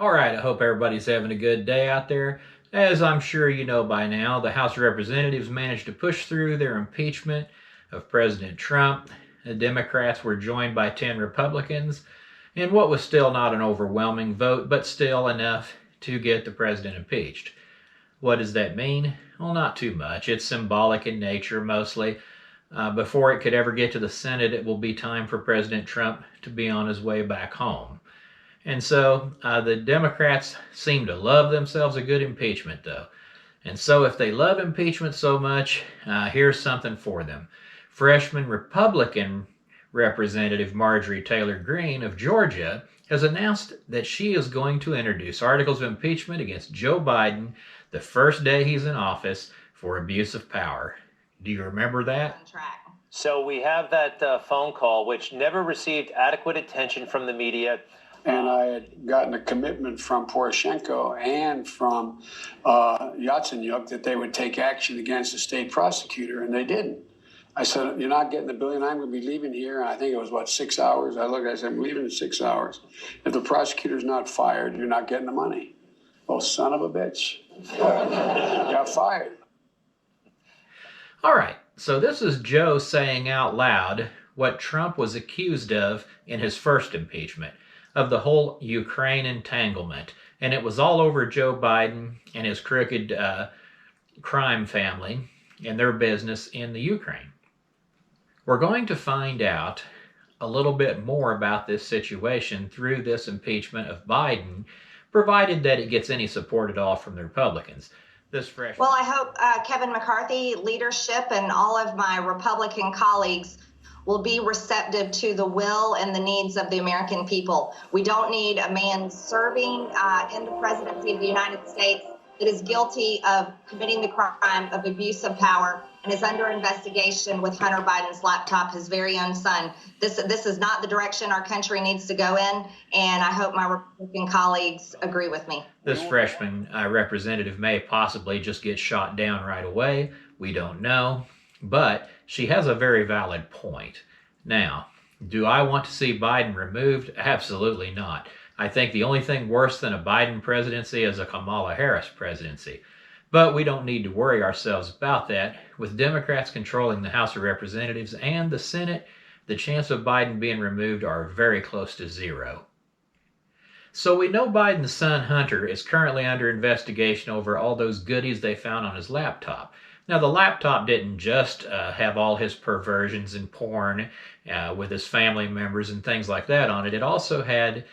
All right, I hope everybody's having a good day out there. As I'm sure you know by now, the House of Representatives managed to push through their impeachment of President Trump. The Democrats were joined by 10 Republicans in what was still not an overwhelming vote, but still enough to get the president impeached. What does that mean? Well, not too much. It's symbolic in nature mostly. Before it could ever get to the Senate, it will be time for President Trump to be on his way back home. And so the Democrats seem to love themselves a good impeachment, though. And so if they love impeachment so much, here's something for them. Freshman Republican Representative Marjorie Taylor Greene of Georgia has announced that she is going to introduce articles of impeachment against Joe Biden the first day he's in office for abuse of power. Do you remember that? So we have that phone call, which never received adequate attention from the media. And I had gotten a commitment from Poroshenko and from Yatsenyuk that they would take action against the state prosecutor, and they didn't. I said, you're not getting the billion. I'm going to be leaving here. And I think it was, 6 hours? I looked, I said, I'm leaving in 6 hours. If the prosecutor's not fired, you're not getting the money. Oh, son of a bitch. Got fired. All right, so this is Joe saying out loud what Trump was accused of in his first impeachment, of the whole Ukraine entanglement. And it was all over Joe Biden and his crooked crime family and their business in the Ukraine. We're going to find out a little bit more about this situation through this impeachment of Biden, provided that it gets any support at all from the Republicans. Well, I hope Kevin McCarthy leadership and all of my Republican colleagues will be receptive to the will and the needs of the American people. We don't need a man serving in the presidency of the United States that is guilty of committing the crime of abuse of power and is under investigation with Hunter Biden's laptop, his very own son. This is not the direction our country needs to go in, and I hope my Republican colleagues agree with me. This freshman representative may possibly just get shot down right away. We don't know, but she has a very valid point. Now, do I want to see Biden removed? Absolutely not. I think the only thing worse than a Biden presidency is a Kamala Harris presidency. But we don't need to worry ourselves about that. With Democrats controlling the House of Representatives and the Senate, the chance of Biden being removed are very close to zero. So we know Biden's son Hunter is currently under investigation over all those goodies they found on his laptop. Now, the laptop didn't just have all his perversions and porn with his family members and things like that on it. It also had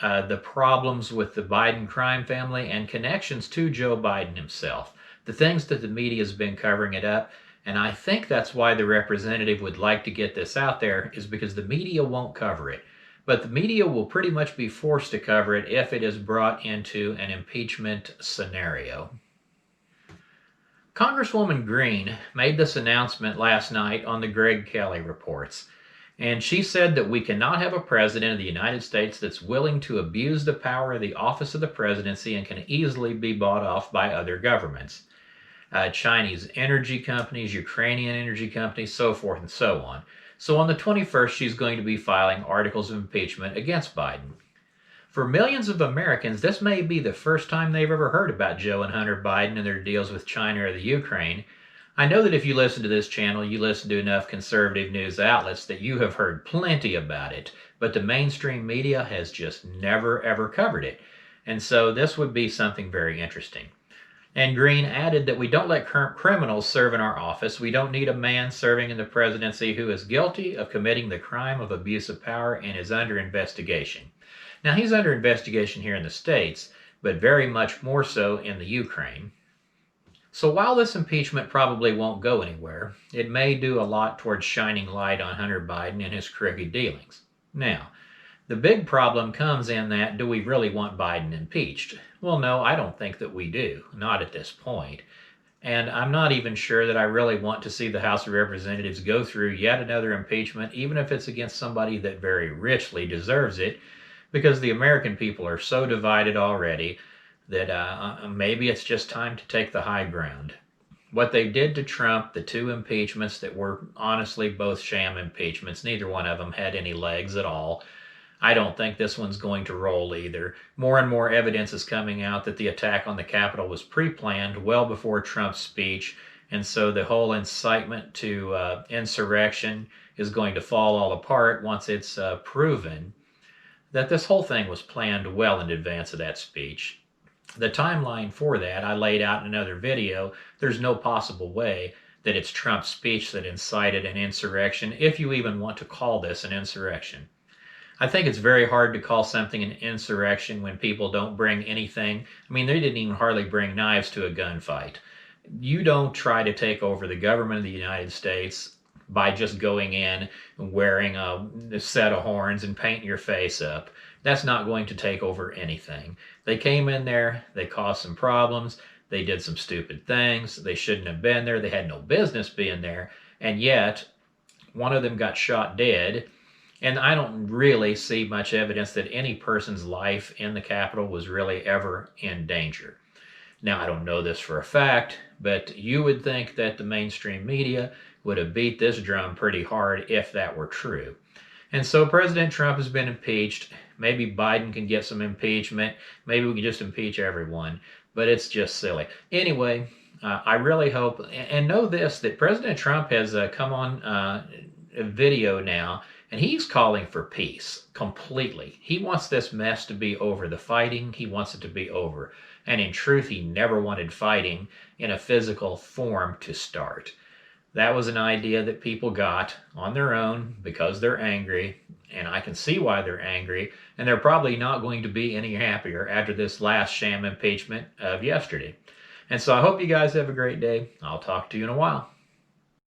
the problems with the Biden crime family and connections to Joe Biden himself. The things that the media has been covering it up, and I think that's why the representative would like to get this out there, is because the media won't cover it. But the media will pretty much be forced to cover it if it is brought into an impeachment scenario. Congresswoman Greene made this announcement last night on the Greg Kelly reports. And she said that we cannot have a president of the United States that's willing to abuse the power of the office of the presidency and can easily be bought off by other governments. Chinese energy companies, Ukrainian energy companies, so forth and so on. So on the 21st, she's going to be filing articles of impeachment against Biden. For millions of Americans, this may be the first time they've ever heard about Joe and Hunter Biden and their deals with China or the Ukraine. I know that if you listen to this channel, you listen to enough conservative news outlets that you have heard plenty about it, but the mainstream media has just never ever covered it. And so this would be something very interesting. And Greene added that we don't let criminals serve in our office. We don't need a man serving in the presidency who is guilty of committing the crime of abuse of power and is under investigation. Now, he's under investigation here in the States, but very much more so in the Ukraine. So while this impeachment probably won't go anywhere, it may do a lot towards shining light on Hunter Biden and his crooked dealings. Now, the big problem comes in that, do we really want Biden impeached? Well, no, I don't think that we do, not at this point. And I'm not even sure that I really want to see the House of Representatives go through yet another impeachment, even if it's against somebody that very richly deserves it, because the American people are so divided already that maybe it's just time to take the high ground. What they did to Trump, the two impeachments that were honestly both sham impeachments, neither one of them had any legs at all. I don't think this one's going to roll either. More and more evidence is coming out that the attack on the Capitol was pre-planned well before Trump's speech, and so the whole incitement to insurrection is going to fall all apart once it's proven that this whole thing was planned well in advance of that speech. The timeline for that I laid out in another video. There's no possible way that it's Trump's speech that incited an insurrection, if you even want to call this an insurrection. I think it's very hard to call something an insurrection when people don't bring anything. I mean, they didn't even hardly bring knives to a gunfight. You don't try to take over the government of the United States by just going in and wearing a set of horns and painting your face up. That's not going to take over anything. They came in there, they caused some problems, they did some stupid things, they shouldn't have been there, they had no business being there, and yet one of them got shot dead. And I don't really see much evidence that any person's life in the Capitol was really ever in danger. Now, I don't know this for a fact, but you would think that the mainstream media would have beat this drum pretty hard if that were true. And so President Trump has been impeached. Maybe Biden can get some impeachment. Maybe we can just impeach everyone. But it's just silly. Anyway, I really hope, and know this, that President Trump has come on a video now, and he's calling for peace completely. He wants this mess to be over. The fighting, he wants it to be over. And in truth, he never wanted fighting in a physical form to start. That was an idea that people got on their own because they're angry, and I can see why they're angry, and they're probably not going to be any happier after this last sham impeachment of yesterday. And so I hope you guys have a great day. I'll talk to you in a while.